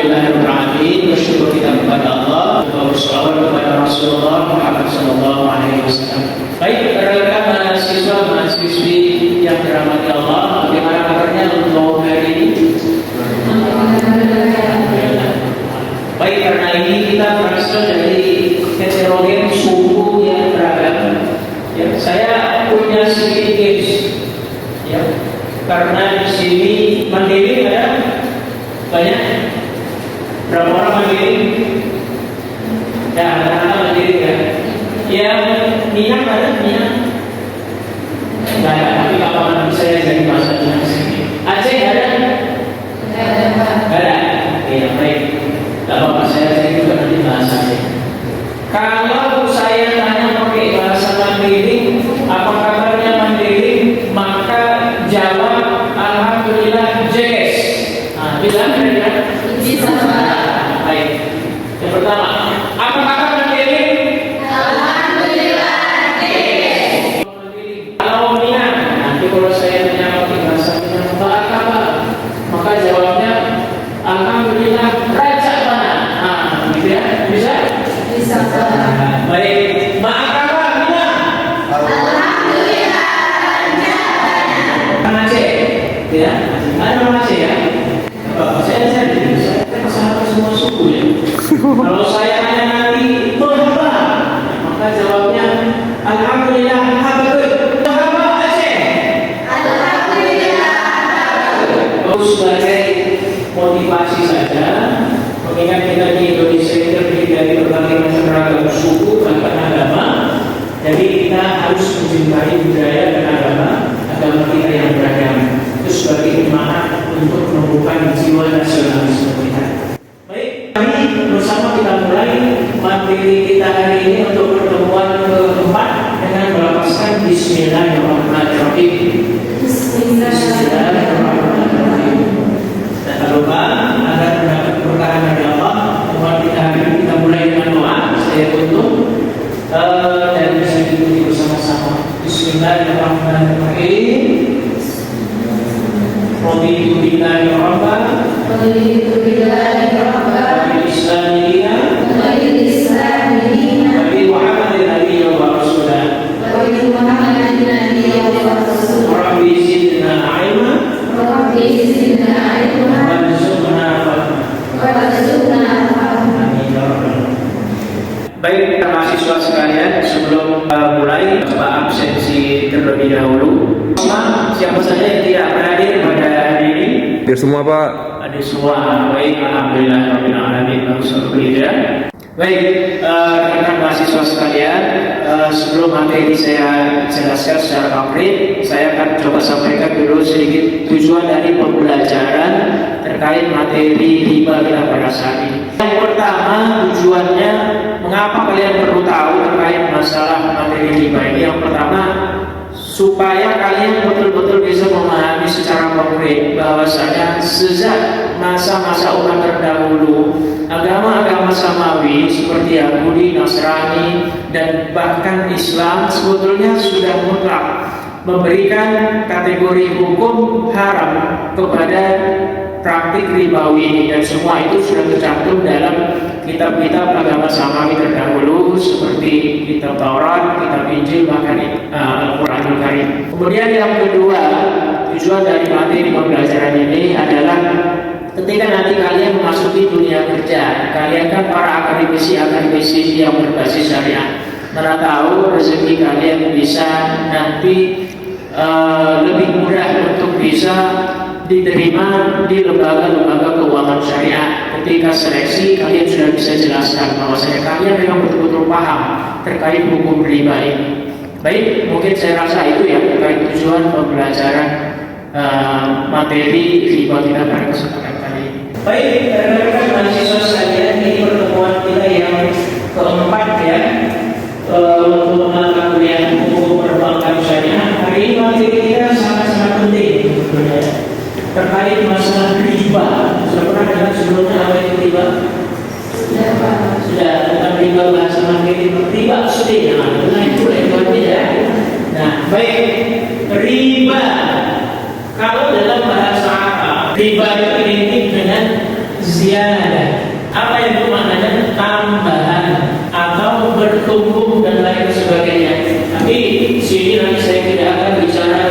Alhamdulillahirobbilalamin. Bersyukur kita kepada Allah, berselawat kepada Rasulullah Muhammad SAW. Baik, rekan-rekan mahasiswa-mahasiswi yang dirahmati Allah, bagaimana kabarnya untuk hari ini? Baik, karena ini kita berasal dari heterogen suku yang beragam. Ya, saya punya sedikit tips. Ya, karena di sini mandiri ada banyak. Berapa orang mandiri? Ya, anak-anak mandiri kan? Yang minyak ada minyak? Tidak ada, tapi kapan saya jadi bahasa sini. Aceh ada? Tidak ada. Ya, baik. Tidak apa-apa, saya juga nanti bahasanya. Kalau saya tanya pakai bahasa mandiri, apa kabarnya mandiri? Maka jawab Alhamdulillah JS. Nah, bilang kira-kira bisa. Baik. Yang pertama, apa kabar mandiri? Alhamdulillah JS. Kalau Minang, nanti kalau saya tanya pakai bahasa Minang, apa kabar? Maka jawabnya Alhamdulillah Raja mana? Nah, gitu ya, bisa? Bisa. Baik, maaf apa Minang? Alhamdulillah Raja mana? Aceh, ya? Ada orang Aceh ya? Saya sahabat semua suku ya. Kalau saya tanya nanti berapa, maka jawabnya Alhamdulillah Habib. Berapa Aceh? Alhamdulillah Habib. Sebagai motivasi saja, mengingat kita di Indonesia ini terdiri dari berbagai macam ragam suku bahkan agama, jadi kita harus mencintai budaya dan agama kita yang beragam. Itu sebagai semangat untuk menumbuhkan jiwa nasionalisme kita. Baik, kami bersama kita mulai materi kita hari ini untuk pertemuan keempat dengan melafazkan Bismillahirrahmanirrahim. Bismillahirrahmanirrahim. Dan tak lupa agar mendapat keberkahan dari Allah, pertemuan kita hari ini kita mulai dengan doa. Saya tutup dan bisa diikuti bersama-sama. Bismillahirrahmanirrahim. Raditu billahi rabban wa bil islami dinan wa bi Muhammadin nabiyyan wa rasulan Rabbi zidna ilma warzuqna fahma. Baik, mahasiswa sekalian, sebelum mulai coba absensi terlebih dahulu. Siapa saja yang tidak hadir pada hari ini? Hadir semua Pak. Hadir semua. Baik, alhamdulillah rabbil alamin. Baik, rekan mahasiswa sekalian, sebelum materi saya jelaskan secara konkret, saya akan coba sampaikan dulu sedikit tujuan dari pembelajaran terkait materi riba kita pada saat ini. Yang pertama, tujuannya mengapa kalian perlu tahu terkait masalah materi riba ini? Yang pertama, supaya kalian betul-betul bisa memahami secara konkret bahwasanya sejak masa-masa umat terdahulu, agama-agama samawi seperti Yahudi, Nasrani, dan bahkan Islam sebetulnya sudah mutlak memberikan kategori hukum haram kepada praktik ribawi ini, dan semua itu sudah tercantum dalam kitab-kitab agama samawi terdahulu seperti kitab Taurat, kitab Injil, bahkan Al-Quranul Karim. Kemudian yang kedua, tujuan dari materi pembelajaran ini adalah ketika nanti kalian memasuki dunia kerja, kalian kan para akademisi yang berbasis syariah. Mana tahu rezeki kalian bisa nanti lebih mudah untuk bisa diterima di lembaga-lembaga keuangan syariah. Ketika seleksi, kalian sudah bisa jelaskan bahwasanya kalian memang betul-betul paham terkait hukum riba ini. Baik, mungkin saya rasa itu ya terkait tujuan pembelajaran materi riba kita pada kesempatan kali ini. Baik, rekan-rekan mahasiswa sekalian, ini pertemuan kita yang keempat ya untuk mata kuliah hukum perbankan syariah. Hari ini materi kita sangat-sangat penting terkait masalah riba. Sudah pernah dengar sebelumnya apa itu riba? Sudah, bukan riba bahasa materi, riba sudah. Nah itu levelnya ya. Nah baik, riba kalau dalam bahasa Arab, riba itu identik dengan ziyadah. Apa itu maknanya? Tambahan atau bertumbuh dan lain sebagainya. Tapi sini nanti saya tidak akan bicara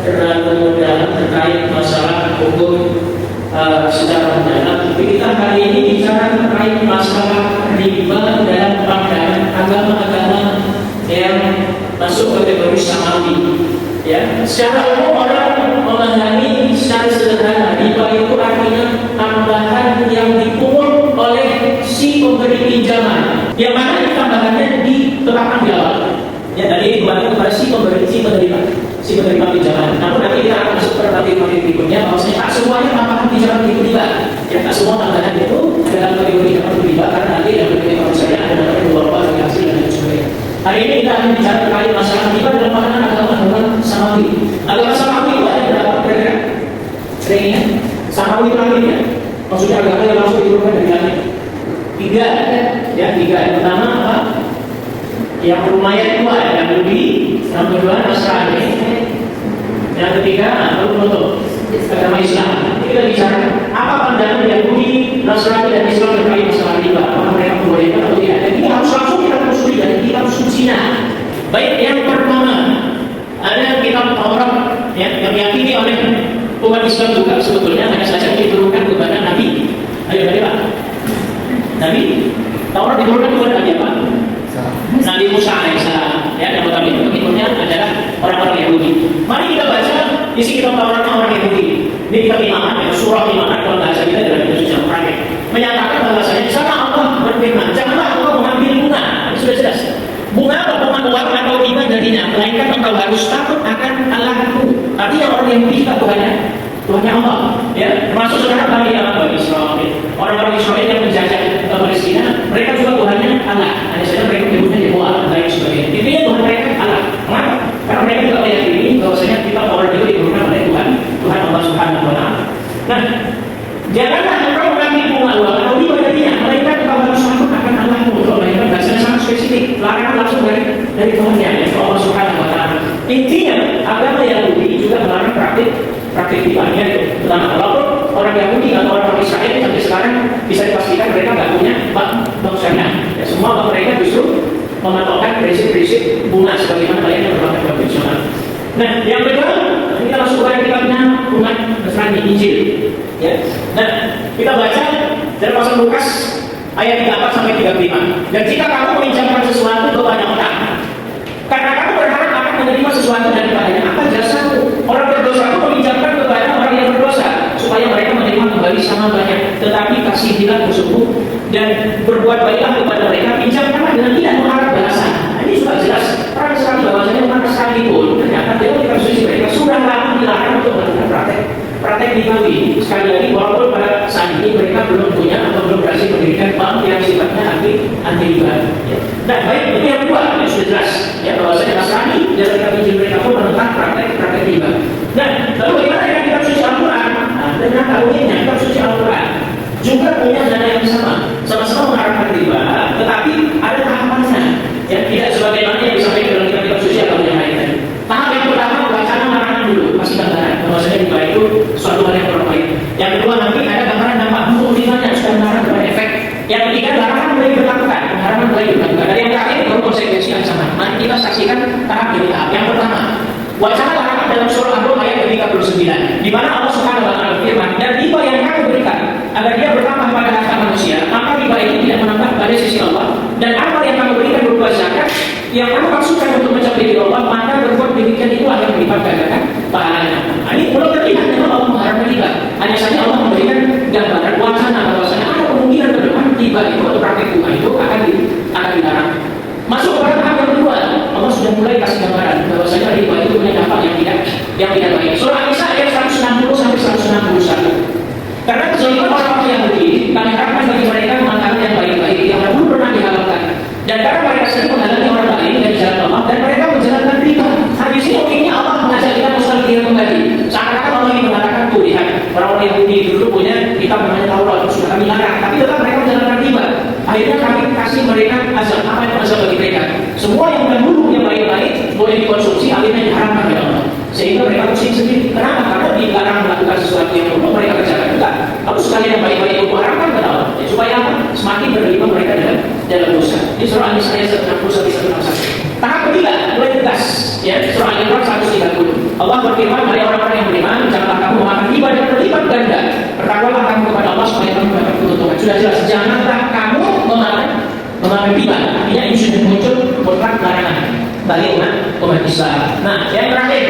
terlalu dalam terkait masalah hukum secara mendalam. Tapi kita hari ini bicara terkait masalah riba dalam pandangan agama-agama yang masuk kategori samawi. Ya, secara umum orang memahami secara sederhana riba itu artinya tambahan yang dipungut oleh si pemberi pinjaman. Yang mana tambahannya ditetapkan di awal. Ya, tadi dibantu kepada si penerima pinjaman. Namun nanti kita akan masuk ke kategori berikutnya, bahwasanya tak semuanya tambahan pinjaman itu riba. Ya, tak semua tambahan itu dalam kategori pinjaman riba, karena nanti yang berikutnya kalau saya ada beberapa hasil dan sebagainya. Hari ini kita akan bicara terkait masalah riba dalam pandangan agama samawi. Agama samawi itu ada berapa kira-kira? Seringnya samawi itu artinya, maksudnya agama yang langsung diturunkan dari langit. Tiga. Yang pertama apa? Yang lumayan dua, yang Yahudi, yang kedua Nasrani, yang ketiga agama Islam. Kita bicara apa pandangan Yahudi, Nasrani dan Islam terkait masalah riba. Apakah mereka membolehkan atau tidak? Dan ini harus langsung kita telusuri dari kitab sucinya. Baik, yang pertama ada kitab Taurat yang diyakini oleh umat Islam juga sebetulnya, hanya saja diturunkan kepada Nabi. Ayo Pak. Nabi Taurat diturunkan kepada Nabi apa? Nabi Musa alaihissalam. Ya, yang pertama itu pengikutnya adalah orang-orang Yahudi. Mari kita baca isi kitab Taurat orang Yahudi. Ini kitab Imamat, ya, surah Imamat kalau bahasa kita dalam kitab suci Al-Quran menyatakan bahwasanya di sana Allah berfirman, janganlah engkau mengambil bunga. Ini sudah jelas. Bunga atau uang atau riba darinya, melainkan engkau harus takut akan Allahmu. Artinya orang Yahudi kita Tuhannya Allah. Ya, termasuk sekarang bagi Bani Israel. Orang-orang Israel yang menjajah Palestina, mereka juga Tuhannya Allah. Hanya saja mereka menyebutnya Yehovah dan lain sebagainya. Intinya Tuhan mereka Allah. Kenapa? Karena mereka juga meyakini bahwasanya kita orang itu diturunkan oleh Tuhan Allah Subhanahu wa Ta'ala. Nah, janganlah engkau mengambil bunga uang atau riba darinya, melainkan engkau harus takut akan Allahmu. Kalau mereka bahasanya sangat spesifik, larangan langsung dari Tuhannya, yaitu Allah Subhanahu wa Ta'ala. Intinya agama Yahudi juga melarang praktik ribanya itu. Pertama, walaupun orang Yahudi atau orang Israel sampai sekarang bisa dipastikan mereka nggak punya bank syariah. Ya, semua bank mereka justru mematokkan prinsip-prinsip bunga sebagaimana lainnya berlaku konvensional. Nah, yang kedua, kita langsung kepada kitabnya umat Nasrani Injil. Ya. Nah, kita baca dalam pasal Lukas ayat 34 sampai 35. Dan jika kamu meminjamkan sesuatu kepada orang, karena kamu berharap akan menerima sesuatu daripadanya, apa jasamu? Orang berdosa itu meminjamkan kepada orang yang berdosa supaya mereka menerima kembali sama banyak. Tetapi kasihilah musuhmu dan berbuat baiklah kepada mereka, pinjamkanlah dengan tidak mengharap balasan. Nah, ini sudah jelas terang sekali bahwasanya umat Nasrani pun ternyata teori kasus mereka sudah lama dilarang untuk melakukan praktek ribawi. Sekali lagi, walaupun pada saat ini mereka belum punya atau belum berhasil mendirikan bank yang sifatnya anti riba. Ya. Nah, baik, itu yang kedua, yang sudah jelas ya bahwasanya Nasrani dalam kitab Injil mereka pun menentang praktek riba. Nah, lalu bagaimana dengan kitab suci Al-Quran? Nah, dengan tahunya kitab suci Al-Quran juga punya dana yang sama-sama mengharapkan riba, tetapi ada tahapannya. Ya, tidak sebagaimana yang disampaikan dalam kitab suci atau yang lain tadi. Tahap yang pertama bacaan larangan dulu, masih gambaran bahwasanya riba itu suatu hal yang berbahaya. Yang kedua nanti ada gambaran dampak hukum ribanya supaya mengarah kepada efek. Yang ketiga larangan mulai diberlakukan, larangan mulai diberlakukan. Dan yang terakhir baru konsekuensi yang sama. Mari kita saksikan tahap demi tahap. Yang pertama, wacana larangan dalam surah An-Nur ayat 39, di mana Allah Subhanahu wa Ta'ala berfirman, dan riba yang kamu berikan agar dia bertambah pada harta manusia, maka riba itu tidak menambah pada sisi Allah. Dan amal yang kamu berikan berupa zakat yang kamu maksudkan untuk mencapai ridho Allah, maka berbuat demikian itu akan berlipat gandakan pahalanya. Nah, ini belum terlihat memang Allah mengharapkan riba. Hanya saja Allah memberikan gambaran wacana bahwasanya ada kemungkinan ke depan riba itu atau praktik bunga itu akan dilarang. Masuk pada tahap yang kedua, Allah sudah mulai kasih gambaran bahwasanya riba itu punya dampak yang tidak baik. Surah An-Nisa ayat 160 sampai 161. Karena kezaliman orang-orang Yahudi, kami harapkan bagi mereka makanan yang baik-baik yang dahulu pernah dihalalkan. Dan karena mereka sering menghalangi orang lain dari jalan Allah, dan mereka menjalankan riba. Habis ini mungkinnya Allah mengajak kita mustalkia kembali. Seakan-akan Allah ingin mengatakan tuh, lihat orang-orang Yahudi dulu punya kitab namanya Taurat, sudah kami larang, tapi tetap mereka menjalankan riba. Akhirnya kami kasih mereka azab. Apa yang azab bagi mereka? Semua yang dahulu yang baik-baik boleh dikonsumsi, akhirnya diharamkan oleh Allah. Sehingga mereka pusing sendiri. Kenapa? Karena dilarang melakukan sesuatu yang buruk mereka kerjakan juga. Lalu sekali yang baik-baik itu haram, tiba-tiba mereka dalam dosa. Ini surah An-Nisa ayat 61. Tahap ketiga mulai tegas, ya, surah Al-Imran 130. Allah berfirman, "Hai orang-orang yang beriman, janganlah kamu memakan riba dan berlipat ganda. Bertakwalah kamu kepada Allah supaya kamu mendapat keuntungan." Sudah jelas, janganlah kamu memakan riba. Artinya ini sudah muncul mutlak larangan bagi umat Islam. Nah, yang terakhir,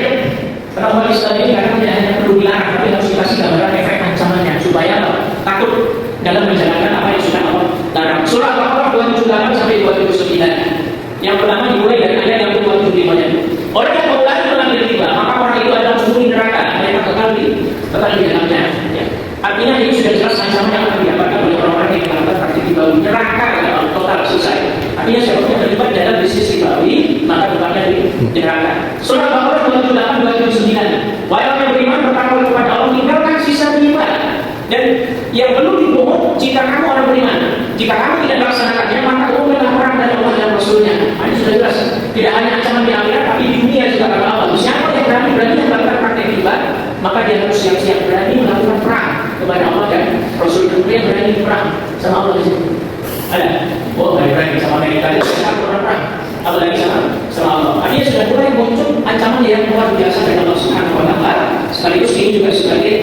karena umat Islam ini karena tidak hanya perlu dilarang, tapi harus dikasih gambaran efek ancamannya supaya takut dalam menjalankan apa yang sudah Allah larang. Surah Al-Baqarah 278 sampai 279. Yang pertama dimulai dari ayat yang ke-25-nya. Orang yang mengulangi mengambil riba, maka orang itu adalah penghuni neraka, mereka kekal di dalamnya. Ya. Artinya ini sudah jelas ancaman yang akan didapatkan oleh orang-orang yang melakukan praktik ribawi. Neraka adalah total selesai. Artinya siapa yang terlibat dalam bisnis ribawi, maka tempatnya di neraka. Surah Al-Baqarah 278 279. Wahai orang yang beriman, bertakwa kepada Allah, tinggalkan sisa riba. Dan yang belum dipungut jika kamu orang beriman. Jika kamu tidak melaksanakannya, maka umumlah perang dari Allah dan Rasulnya. Ini sudah jelas. Tidak hanya ancaman di akhirat, tapi di dunia juga kata Allah. Siapa yang berani melakukan praktek riba, maka dia harus siap-siap berani melakukan perang kepada Allah dan Rasul. Kemudian berani perang sama Allah di sini. Ada? Oh, berani sama Amerika. Tidak pernah perang. Apalagi sama Allah. Artinya sudah mulai muncul ancaman yang luar biasa dari Allah Subhanahu wa Ta'ala. Sekaligus ini juga sebagai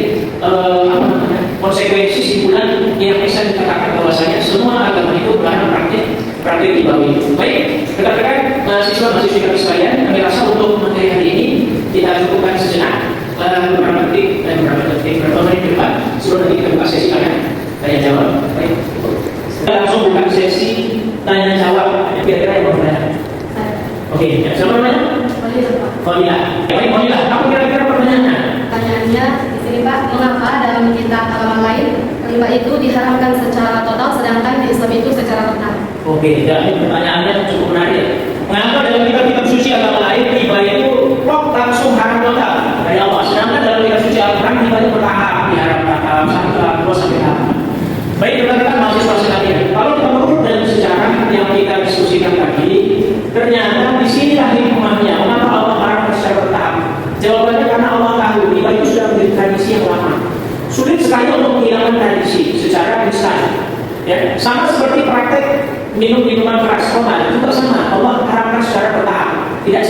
konsekuensi simpulan yang bisa dikatakan bahwasanya semua agama itu melarang praktik ribawi. Baik, rekan-rekan mahasiswa-mahasiswi kami sekalian, kami rasa untuk materi hari ini kita cukupkan sejenak beberapa menit ke depan. Sebelum nanti kita buka sesi tanya jawab. Baik, kita langsung buka sesi tanya jawab. Kira-kira yang mau bertanya? Oke, siapa namanya? Fadilah. Baik, Fadilah. Apa kira-kira pertanyaannya? Pertanyaannya di sini Pak, mengapa dalam kitab agama lain riba itu diharamkan secara total, sedangkan di Islam itu secara total? Oke, jadi pertanyaannya cukup menarik. Mengapa dalam kitab-kitab suci agama lain riba itu kok langsung haram total dari Allah, sedangkan dalam kitab suci Al-Quran riba itu bertahap, diharamkan tahap 1, tahap 2 sampai tahap 4. Baik, rekan-rekan mahasiswa sekalian, kalau kita menurut dalam sejarah yang kita diskusikan tadi, ternyata di sinilah hikmahnya mengapa Allah haramkan secara bertahap. Jawabannya karena Allah tahu riba itu sudah menjadi tradisi yang lama. Sulit sekali untuk menghilangkan tradisi secara instan. Ya, sama seperti praktek minum minuman keras koman juga sama. Allah haramkan secara bertahap, tidak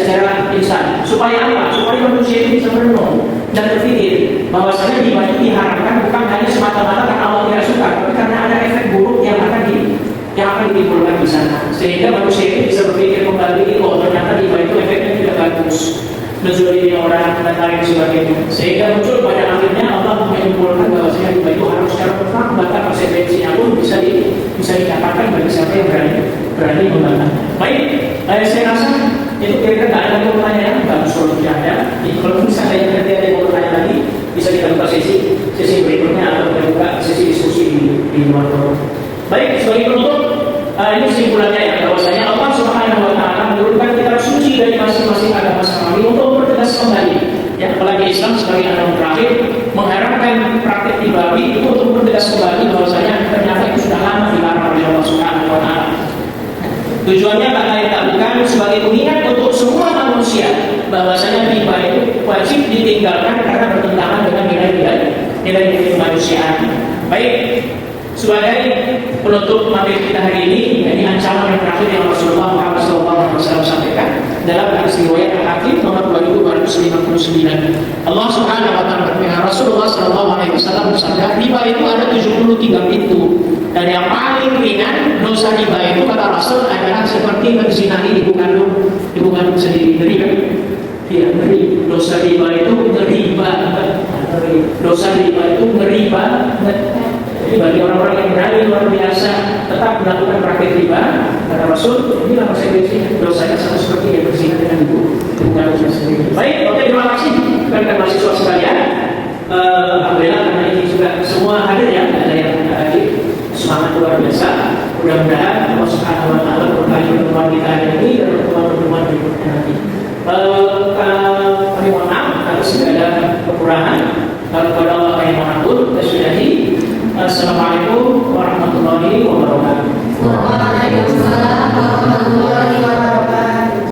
secara instan. Supaya apa? Supaya manusia itu bisa merenung dan berpikir bahwasanya riba itu diharamkan bukan hanya semata-mata karena Allah tidak suka, tapi karena ada efek buruk yang akan ditimbulkan di sana. Sehingga manusia itu bisa berpikir kembali, oh ternyata riba itu efeknya tidak bagus, menzalimi orang dan lain sebagainya. Sehingga muncul pada akhirnya Allah menyimpulkan bahwasanya riba itu harus secara mutlak, bahkan konsekuensinya pun bisa dikatakan bagi siapa yang berani membantah. Baik, saya rasa itu kira-kira tidak ada pertanyaan. Bagus kalau tidak ada. Kalau misalnya nanti ada yang mau bertanya lagi, bisa kita buka sesi berikutnya atau kita buka sesi diskusi di luar forum. Baik, sebagai penutup, ini kesimpulannya ya, bahwasanya Allah Subhanahu wa Ta'ala menurunkan kitab suci dari masing-masing agama samawi untuk mempertegas kembali, ya, apalagi Islam sebagai agama terakhir mengharapkan praktik ribawi itu untuk mempertegas kembali bahwasanya ternyata itu sudah lama dilarang oleh Allah Subhanahu wa Ta'ala. Tujuannya tak lain tak bukan sebagai pengingat untuk semua manusia bahwasanya riba itu wajib ditinggalkan karena bertentangan dengan nilai-nilai kemanusiaan. Baik, sebagai penutup materi kita hari ini, ini ancaman yang terakhir yang Rasulullah Muhammad SAW sampaikan dalam hadis riwayat Al-Hakim nomor 2259. Allah Subhanahu wa Ta'ala berfirman, Rasulullah SAW bersabda, riba itu ada 73 pintu, dan yang paling ringan dosa riba itu kata Rasul adalah seperti menzinai ibu kandung sendiri. Ngeri kan? Iya, ngeri. Dosa riba itu ngeri banget. Dosa riba itu ngeri banget. Jadi bagi orang-orang yang berani luar biasa tetap melakukan praktik riba, kata Rasul, inilah konsekuensinya. Dosanya sama seperti yang berzina dengan ibu kandungnya sendiri. Baik, oke, terima kasih kepada mahasiswa sekalian. Alhamdulillah karena ini juga semua hadir ya, ada yang hadir, semangat luar biasa. Mudah-mudahan Allah Subhanahu wa Ta'ala berkahi pertemuan kita hari ini dan pertemuan berikutnya nanti. Kami mohon maaf atas segala kekurangan. Kalau kepada Allah yang Maha Agung, kita sudahi. Assalamualaikum warahmatullahi wabarakatuh.